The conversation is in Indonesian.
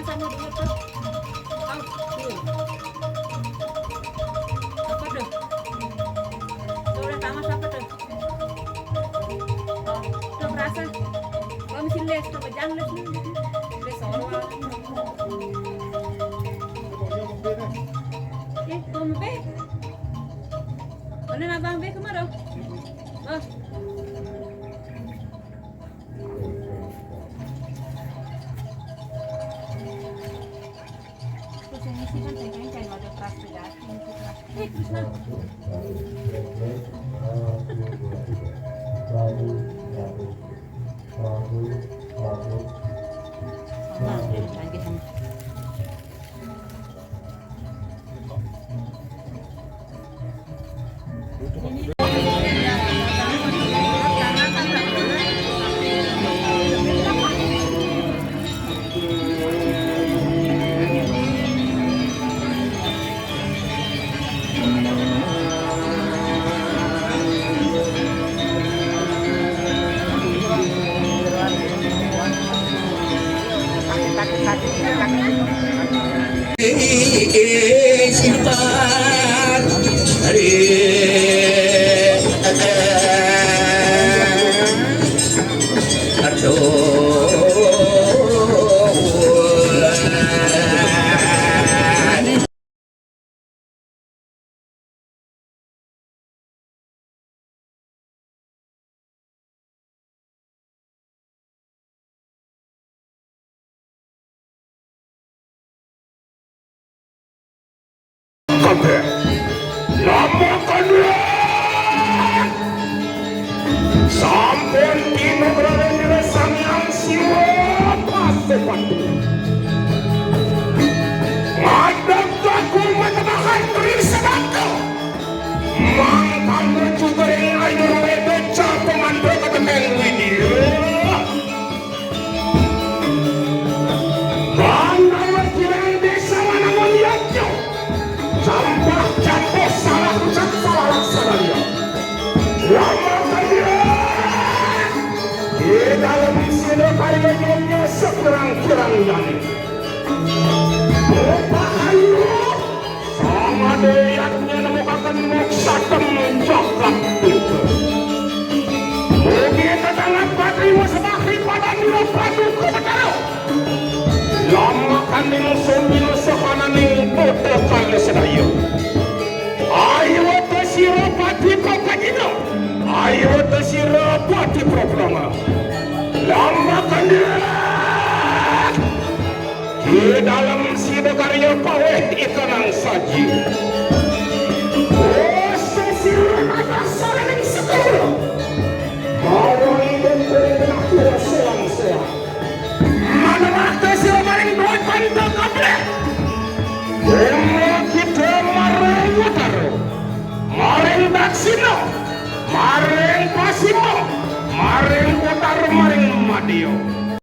sama dia tuh. Au, tuh. Apa tuh? Tuh udah tamas apa tuh? Oh, tuh berasa. Kalau mesin les, coba jangan les nih. Les soal. Tumpe. Mana nak bang be kemana? Oh. Terus ini sih kan kayak ada keras ya. Krishna. Sampun kino berada di resang yang siwa pasepatu. Madam taku matamahan tulis sebatu. Mangkang juga yang ayur webeca pemandu keteng widi. Bangga wakilai desa mana melihatnya. Campur campur salah ucap salah laksana dia. Lama di dalam sini karyanya sekurang-kurangnya Bapak Ayu sama deyatnya nemukakan moksa temujoklah itu mungkin tetangga patrimu sebagai pada nilo paduku betul lama kan nilo sekanan ning foto kali sedayu ayo tersiro pati kokajino ayo tersiro pati proklama lama kan di dalam sido karya paweh ikanang saji